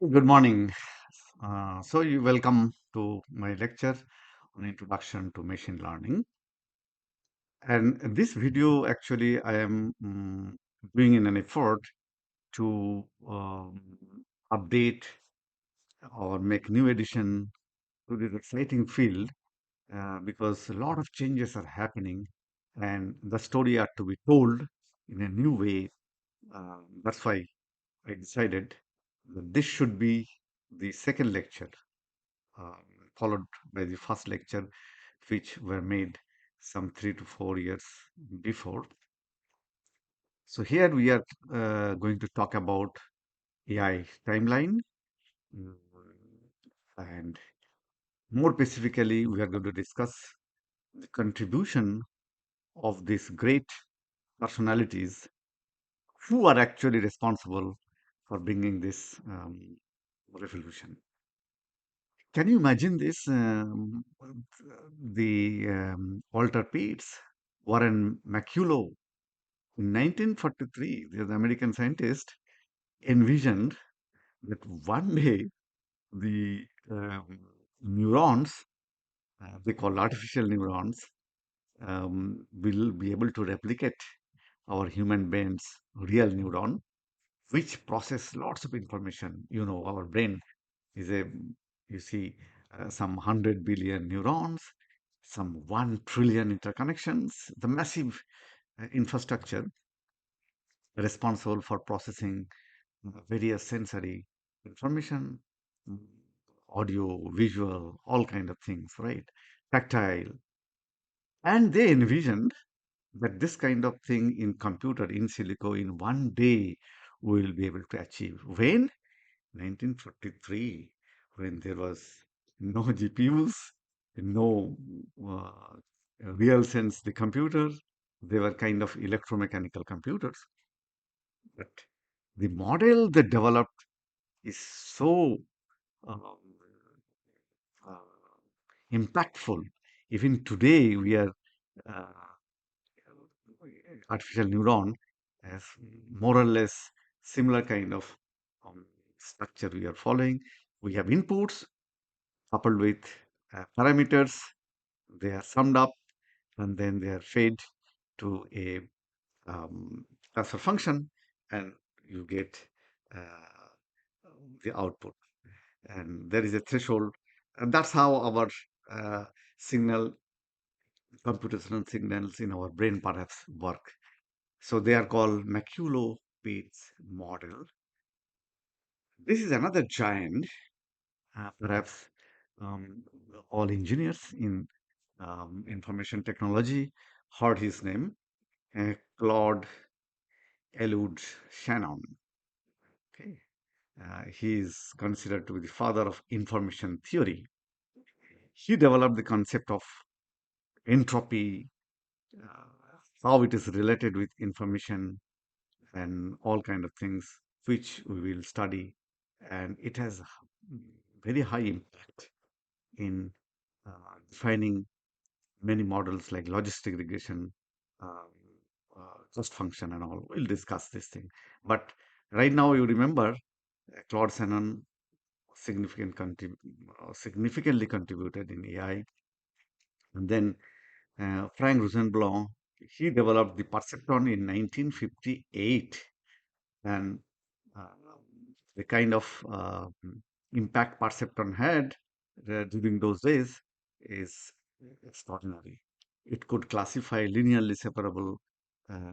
Good morning. So you welcome to my lecture on introduction to machine learning. And this video actually I am doing in an effort to update or make new addition to this exciting field because a lot of changes are happening and the story had to be told in a new way. That's why I decided that this should be the second lecture um, followed by the first lecture, which were made some 3 to 4 years before. So here we are going to talk about AI timeline, mm, and more specifically, we are going to discuss the contribution of these great personalities who are actually responsible for bringing this revolution. Can you imagine this? The Walter Pitts, Warren McCullough, in 1943, the American scientist envisioned that one day the neurons, they call artificial neurons, will be able to replicate our human brain's real neuron, which process lots of information. You know, our brain is a, you see, some 100 billion neurons, some 1 trillion interconnections, the massive infrastructure responsible for processing various sensory information, mm, audio, visual, all kind of things, right? Tactile. And they envisioned that this kind of thing in computer in silico in one day we will be able to achieve. When? 1943, when there was no GPUs, no real sense the computer, they were kind of electromechanical computers. But the model they developed is so um, uh, impactful. Even today, we are uh, artificial neuron has more or less similar kind of structure we are following. We have inputs coupled with parameters. They are summed up and then they are fed to a transfer function, and you get uh, the output. And there is a threshold, and that's how our uh, signal computational signals in our brain perhaps work. So they are called maculo-Pitts model. This is another giant, perhaps um, all engineers in information technology heard his name, Claude Elude Shannon. Okay. He is considered to be the father of information theory. He developed the concept of entropy, how it is related with information and all kind of things, which we will study. And it has very high impact in defining many models like logistic regression, um, cost function, and all. We'll discuss this thing. But right now, you remember Claude Shannon significantly contributed in AI, and then Frank Rosenblatt, he developed the perceptron in 1958, and uh, the kind of impact perceptron had during those days is extraordinary. It could classify linearly separable uh,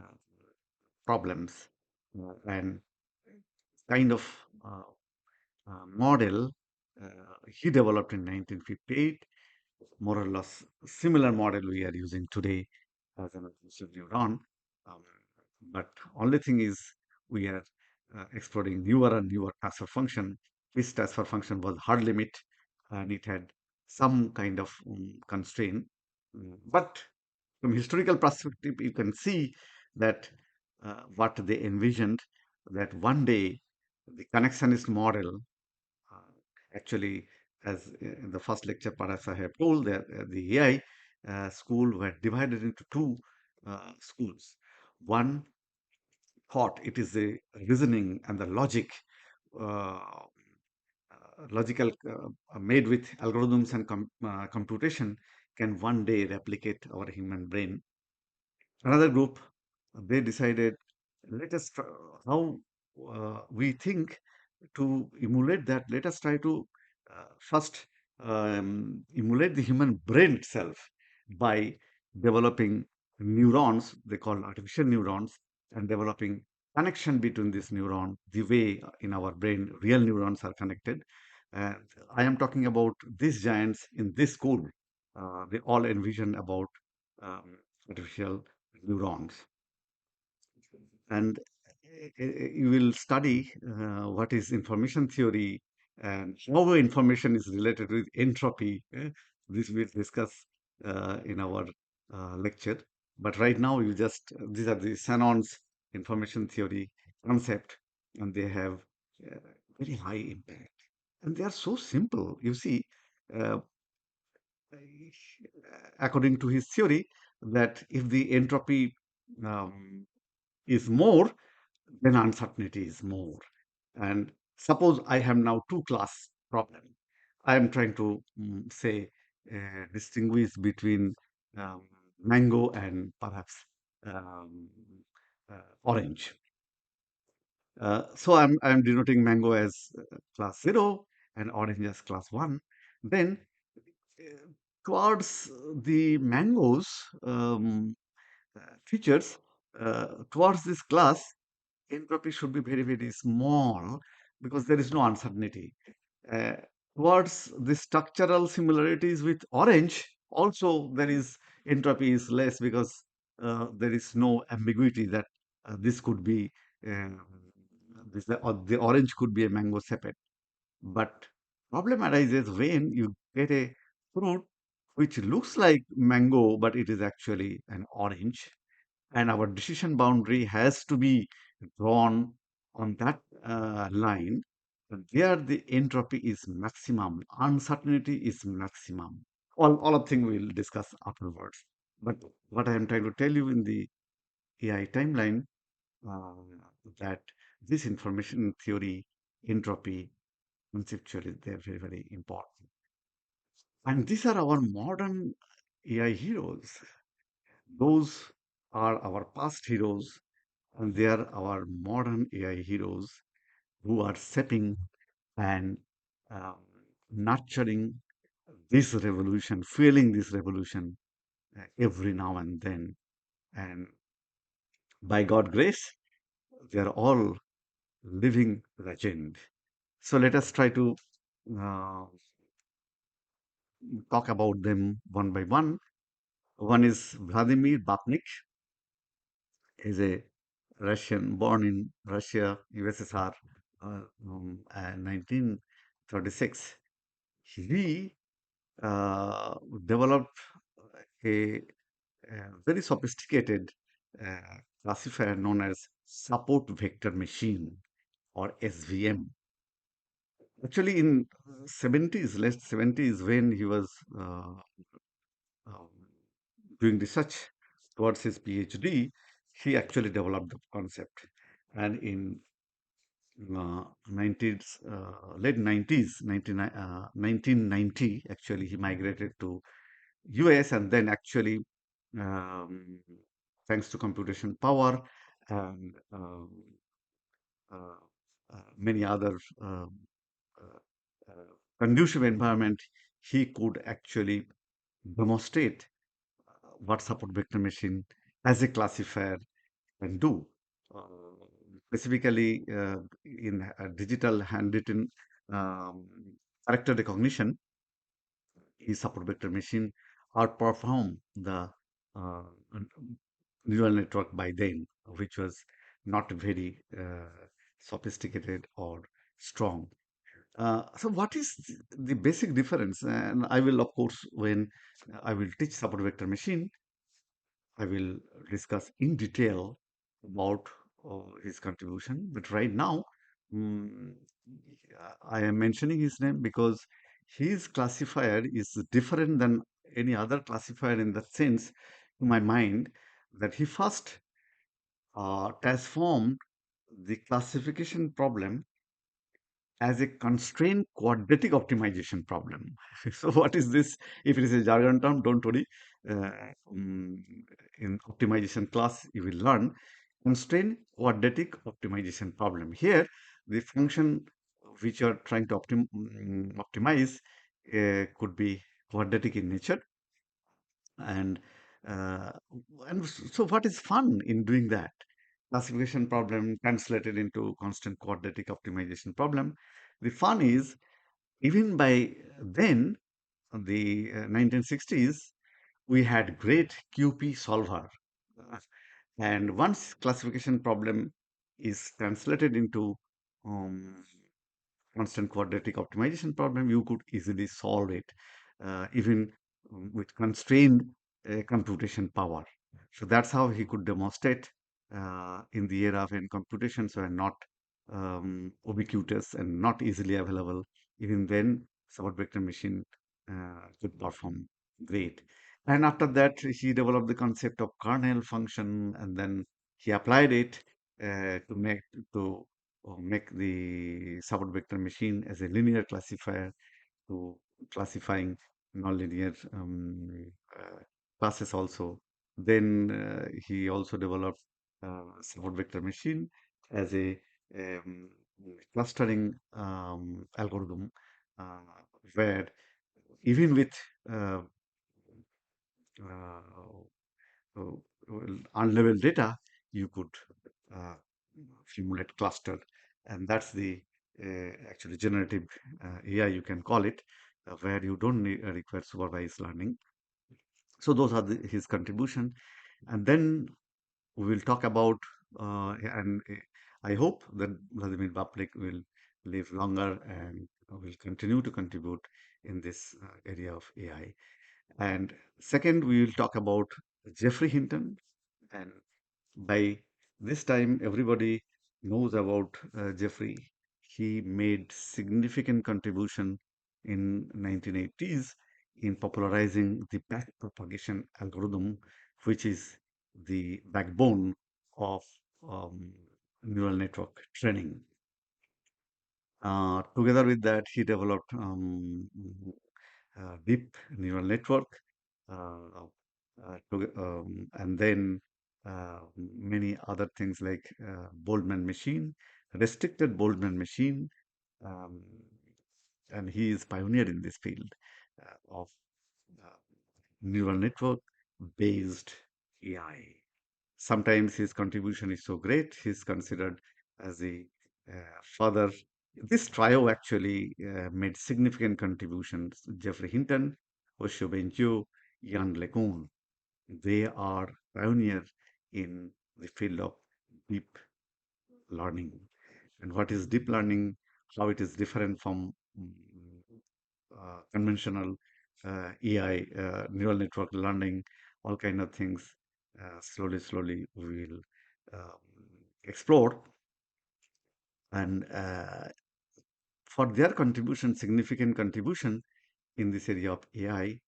problems and kind of uh, model he developed in 1958, more or less similar model we are using today as an artificial neuron. Um, but only thing is we are exploring newer and newer transfer function. This transfer function was hard limit and it had some kind of constraint. But from historical perspective, you can see that what they envisioned, that one day the connectionist model uh, actually, as in the first lecture, perhaps I have told that the AI school were divided into two schools. One thought it is a reasoning and the logic uh, logical made with algorithms and computation can one day replicate our human brain. Another group, they decided, let us try, how we think to emulate that. Let us try to first emulate the human brain itself by developing neurons, they call artificial neurons, and developing connection between this neuron, the way in our brain real neurons are connected. And I am talking about these giants in this school. They all envision about um, artificial neurons. And you will study what is information theory and how information is related with entropy. This we'll discuss in our lecture. But right now, you just these are the Shannon's information theory concept, and they have uh, very high impact. And they are so simple. You see, uh, according to his theory, that if the entropy um, is more, then uncertainty is more. And suppose I have now two class problem. I am trying to say distinguish between um, mango and perhaps um, orange. So I'm denoting mango as class 0 and orange as class 1. Then uh, towards the mangoes features, towards this class, entropy should be very, very small because there is no uncertainty. Uh, Towards the structural similarities with orange, also there is entropy is less because there is no ambiguity that this could be um, or the orange could be a mango sepet. But problem arises when you get a fruit which looks like mango, but it is actually an orange, and our decision boundary has to be drawn on that line. And there the entropy is maximum, uncertainty is maximum. All of things we'll discuss afterwards. But what I am trying to tell you in the AI timeline, uh, that this information theory, entropy, conceptually, they're very, very important. And these are our modern AI heroes. Those are our past heroes, and they are our modern AI heroes who are shaping and um, nurturing this revolution, fueling this revolution every now and then. And by God grace, they are all living legend. So let us try to uh, talk about them one by one. One is Vladimir Bapnik, is a Russian born in Russia, USSR, 1936. He uh, developed a, a very sophisticated uh, classifier known as support vector machine, or SVM. Actually, in 70s, late 70s, when he was um, doing research towards his PhD, he actually developed the concept. And in 90s, late 90s, 1990, actually, he migrated to US, and then actually, um, thanks to computation power and uh, many other uh, conducive environment, he could actually demonstrate what support vector machine as a classifier can do. Uh, Specifically, in digital handwritten um, character recognition, his support vector machine outperformed the uh, neural network by then, which was not very sophisticated or strong. So what is the basic difference? And I will, of course, when I will teach support vector machine, I will discuss in detail about his contribution. But right now, mm, I am mentioning his name because his classifier is different than any other classifier in that sense, to my mind, that he first transformed the classification problem as a constraint quadratic optimization problem. So what is this? If it is a jargon term, don't worry. Uh, mm, in optimization class, you will learn constraint quadratic optimization problem. Here, the function which you are trying to optimize could be quadratic in nature, and uh, so what is fun in doing that? Classification problem translated into constant quadratic optimization problem. The fun is, even by then, the 1960s, we had great QP solver. Uh, and once classification problem is translated into um, constant quadratic optimization problem, you could easily solve it, even with constrained computation power. So that's how he could demonstrate in the era when computations were not ubiquitous and not easily available. Even then, support vector machine could perform great. And after that, he developed the concept of kernel function, and then he applied it to make the support vector machine as a linear classifier to classifying nonlinear classes also. Then he also developed support vector machine as a um, clustering algorithm, uh, where even with uh, uh, unlabeled data, you could uh, simulate cluster, and that's the actually generative AI, you can call it, where you don't require supervised learning. So those are his contribution, and then we will talk about and I hope that Vladimir Baplik will live longer and will continue to contribute in this area of AI. And second, we will talk about Jeffrey Hinton. And by this time, everybody knows about Jeffrey. He made significant contribution in 1980s in popularizing the backpropagation algorithm, which is the backbone of um, neural network training. Together with that, he developed deep neural network, uh, and then many other things like Boltzmann machine, restricted Boltzmann machine, um, and he is pioneer in this field of uh, neural network based AI. Sometimes his contribution is so great, he's considered as the father. This trio actually made significant contributions. Jeffrey Hinton, Hoshio Benjo, Jan LeCun. They are pioneers in the field of deep learning. And what is deep learning, how it is different from conventional AI, neural network learning, all kind of things. Slowly, we will um, explore. And for their contribution, significant contribution in this area of AI,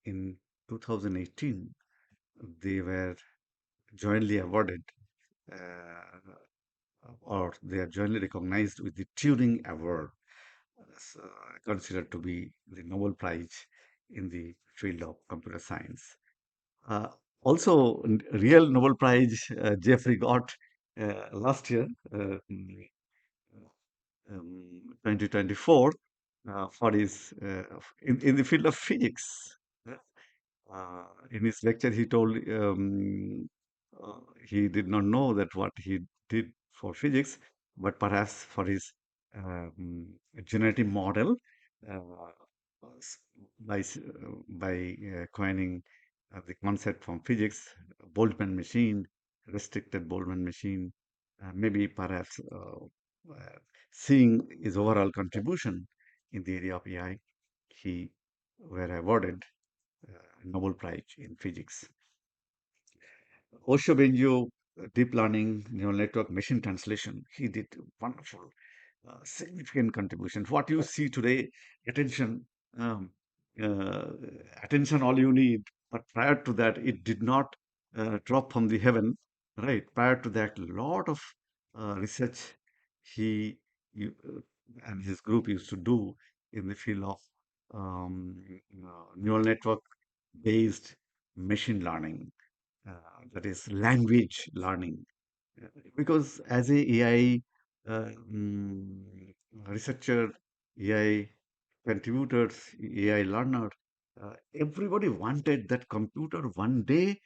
in 2018, they were jointly awarded, uh, or they are jointly recognized with the Turing Award, uh, considered to be the Nobel Prize in the field of computer science. Uh, Also, real Nobel Prize Jeffrey got last year, 2024, for his in the field of physics. In his lecture, he told uh, he did not know that what he did for physics, but perhaps for his generative model, uh, s- by coining the concept from physics, Boltzmann machine, restricted Boltzmann machine, maybe perhaps seeing his overall contribution in the area of AI, he were awarded Nobel Prize in Physics. Osho Benjo, deep learning, neural network, machine translation, he did wonderful, significant contribution. What you see today, attention, um, uh, attention, all you need. But prior to that, it did not drop from the heaven, right? Prior to that, a lot of research he and his group used to do in the field of neural network based machine learning, that is language learning. Because as a AI researcher, AI contributors, AI learner, everybody wanted that computer one day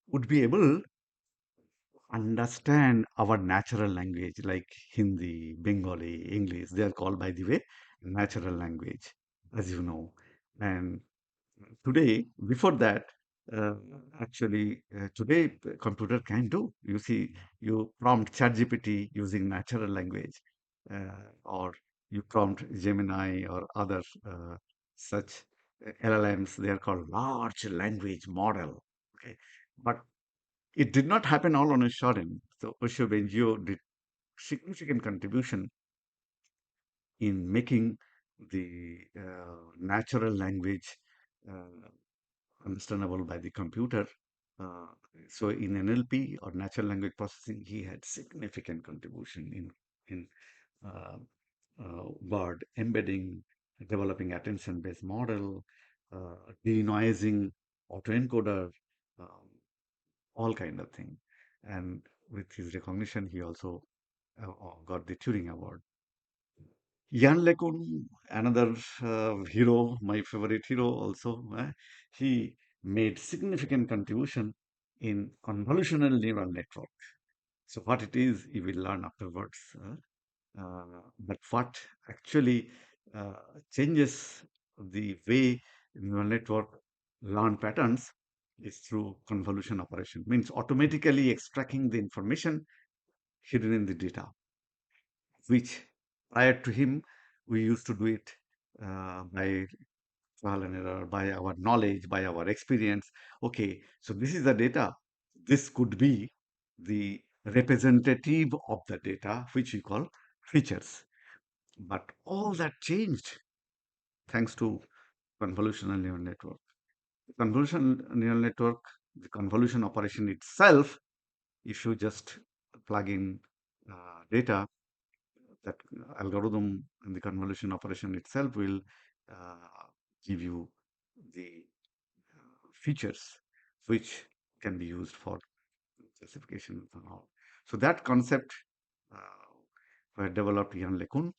would be able understand our natural language like Hindi, Bengali, English. They are called, by the way, natural language, as you know. And today, before that, uh, today computer can do. You see, you prompt ChatGPT using natural language, or you prompt Gemini or other such LLMs. They are called large language model. Okay, but it did not happen all on a sudden. So Osho Benjio did significant contribution in making the natural language uh, understandable by the computer. Uh, so in NLP or natural language processing, he had significant contribution in uh, word embedding, developing attention-based model, denoising autoencoder, um, all kind of thing. And with his recognition, he also got the Turing Award. Jan LeCun, another hero, my favorite hero also, he made significant contribution in convolutional neural network. So what it is, you will learn afterwards. But what actually uh, changes the way neural network learn patterns is through convolution operation. Means automatically extracting the information hidden in the data, which prior to him we used to do it by trial and error, by our knowledge, by our experience. Okay, so this is the data. This could be the representative of the data, which we call features. But all that changed thanks to convolutional neural network. The convolutional neural network, the convolution operation itself, if you just plug in data, that algorithm and the convolution operation itself will uh, give you the features which can be used for classification and all. So that concept were developed Jan LeCun,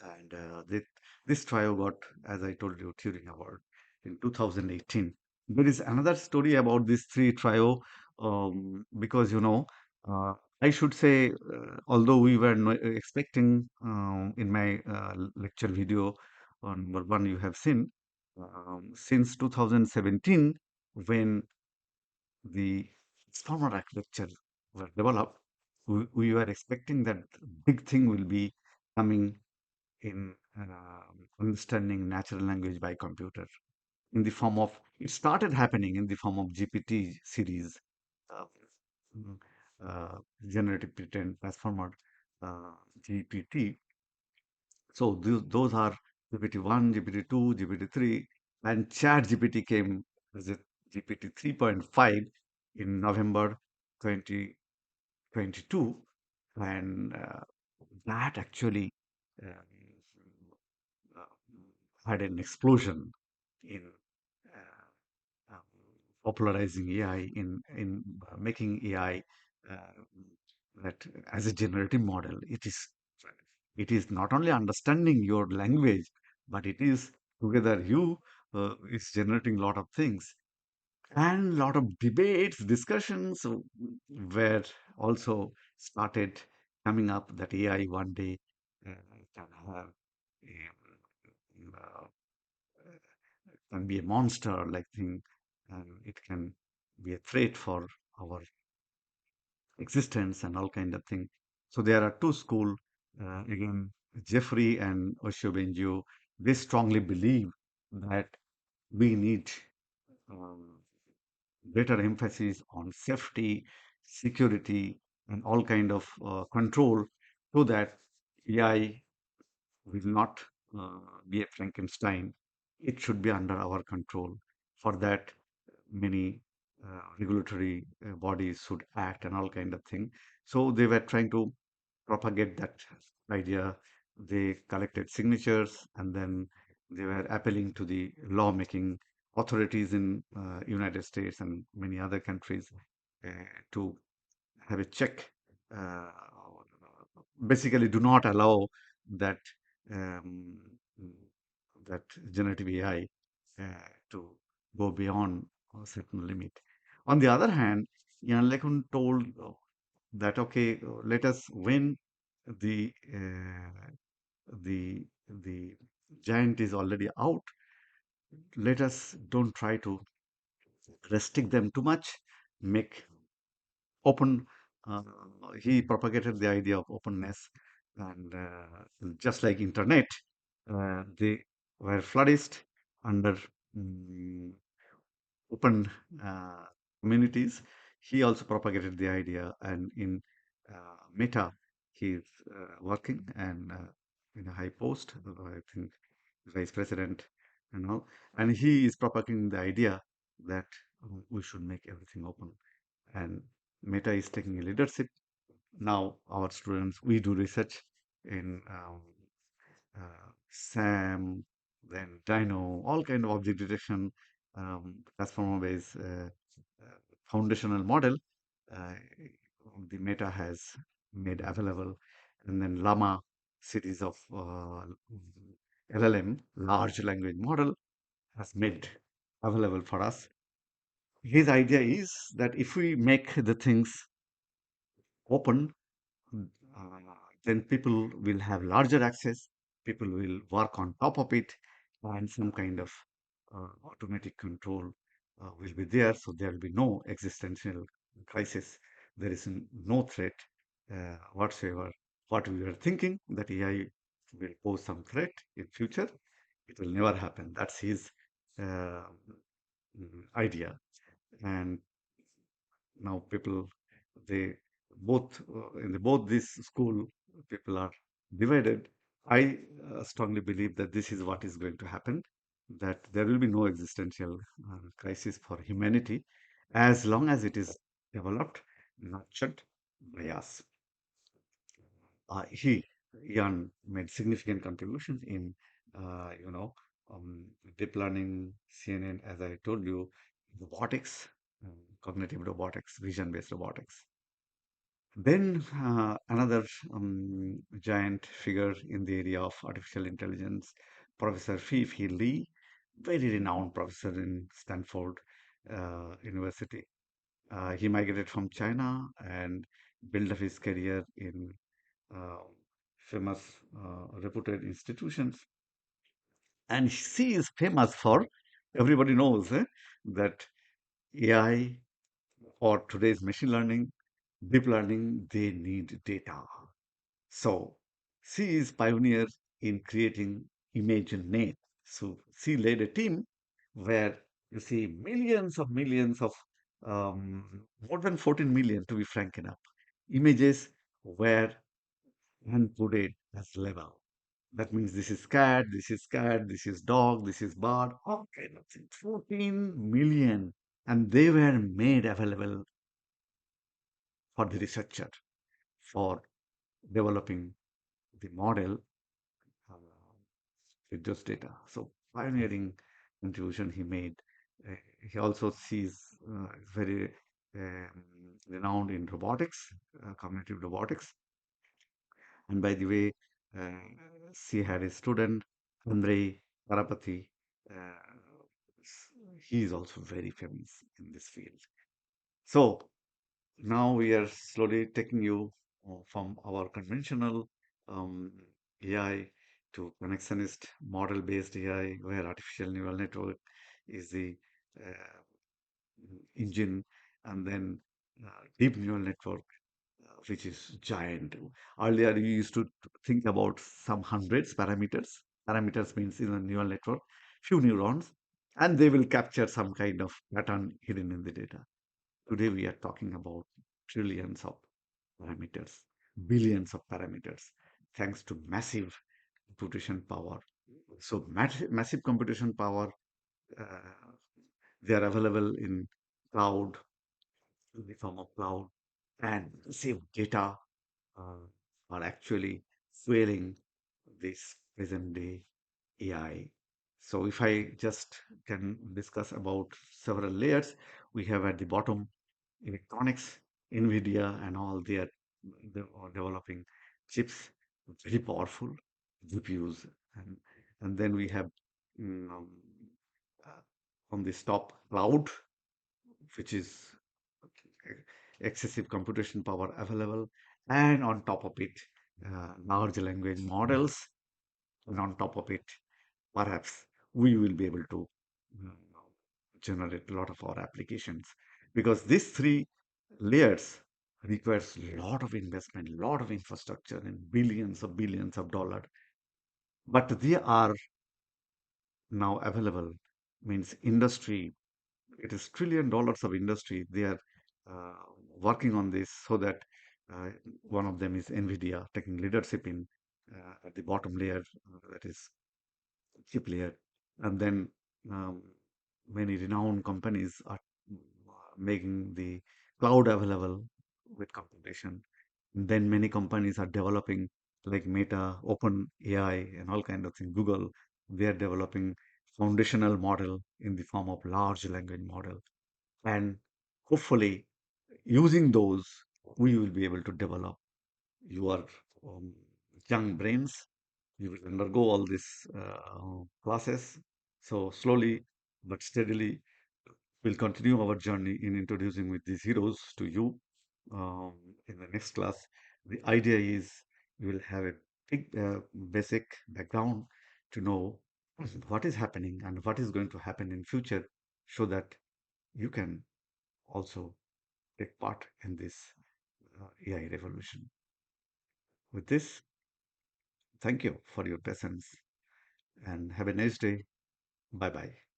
and this trio got, as I told you, Turing Award in 2018. There is another story about this three trio, because I should say, although we were no expecting in my lecture video on number one you have seen, since 2017, when the transformer architecture were developed, we were expecting that big thing will be coming in understanding natural language by computer in the form of, it started happening in the form of GPT series, uh, mm, generative pretend transformer, GPT. So those are GPT-1, GPT-2, GPT-3, and Chat GPT came as a GPT 3.5 in November 2022, and that actually uh, uh, had an explosion in um, popularizing AI, in making AI that as a generative model. It is not only understanding your language, but it is together you is generating a lot of things, and a lot of debates, discussions were also started coming up that AI one day uh, can have uh, can be a monster like thing, and it can be a threat for our existence and all kind of thing. So there are two school, again, Jeffrey and Osho Benjo. They strongly believe that we need um, greater emphasis on safety, security, and all kind of control, so that AI will not be a Frankenstein. It should be under our control. For that, many regulatory bodies should act and all kind of thing. So they were trying to propagate that idea. They collected signatures, and then they were appealing to the lawmaking authorities in United States and many other countries uh, to have a check. Uh, Basically, do not allow that um, that generative AI to go beyond a certain limit. On the other hand, Jan LeCun told that okay, let us when the the giant is already out, let us don't try to restrict them too much, make open. Uh, he propagated the idea of openness, and just like internet, they were flourished under mm, open uh, communities. He also propagated the idea, and in Meta, he's working and in a high post, I think vice president and all, and he is propagating the idea that we should make everything open. And Meta is taking a leadership now. Our students, we do research in SAM, then Dino, all kind of object detection, transformer-based foundational model. Uh, the Meta has made available, and then Llama series of LLM, large language model, has made available for us. His idea is that if we make the things open, uh, then people will have larger access, people will work on top of it, and some kind of automatic control will be there. So there will be no existential crisis. There is no threat whatsoever. What we were thinking that AI will pose some threat in future, it will never happen. That's his uh, idea. And now people, they both in the both this school, people are divided. I strongly believe that this is what is going to happen, that there will be no existential crisis for humanity as long as it is developed, nurtured by us. He Jan made significant contribution in you know deep learning, CNN, as I told you, robotics, cognitive robotics, vision-based robotics. Then another giant figure in the area of artificial intelligence, Professor Fei Li, very renowned professor in Stanford University. He migrated from China and built up his career in uh, famous, reputed institutions. And she is famous for, everybody knows that AI for today's machine learning, deep learning, they need data. So she is pioneer in creating ImageNet. So she led a team where you see millions of more than 14 million to be frank enough, images were encoded as level. That means this is cat, this is cat, this is dog, this is bird, all kind of things. 14 million. And they were made available for the researcher for developing the model uh, with those data. So pioneering contribution he made. Uh, he also sees very um, renowned in robotics, cognitive robotics. And by the way, uh, she had a student, Andrei Karapathy. Uh, he is also very famous in this field. So now we are slowly taking you from our conventional um, AI to connectionist model-based AI, where artificial neural network is the uh, engine, and then deep neural network, which is giant. Earlier, you used to think about some hundreds parameters. Parameters means in a neural network, few neurons, and they will capture some kind of pattern hidden in the data. Today, we are talking about trillions of parameters, billions of parameters, thanks to massive computation power. So, massive computation power, uh, they are available in cloud, in the form of cloud, and save data. Uh, are actually fueling this present day AI. So if I just can discuss about several layers, we have at the bottom electronics, NVIDIA and all they are developing chips, very powerful GPUs. And, and then we have mm, um, uh, on this top cloud, which is excessive computation power available. And on top of it, large language models. And on top of it, perhaps we will be able to uh, generate a lot of our applications because these three layers requires a lot of investment, a lot of infrastructure and billions of dollars, but they are now available. Means industry, it is $1 trillion of industry. They are uh, working on this so that uh, one of them is NVIDIA taking leadership in at the bottom layer, that is chip layer. And then um, many renowned companies are making the cloud available with computation. And then many companies are developing like Meta, Open AI, and all kind of things. Google, they are developing foundational model in the form of large language model. And hopefully, using those, we will be able to develop your um, young brains. You will undergo all these classes. So slowly but steadily, we'll continue our journey in introducing with these heroes to you. Um, in the next class, the idea is you will have a big basic background to know what is happening and what is going to happen in future, so that you can also take part in this AI revolution. With this, thank you for your presence and have a nice day. Bye bye.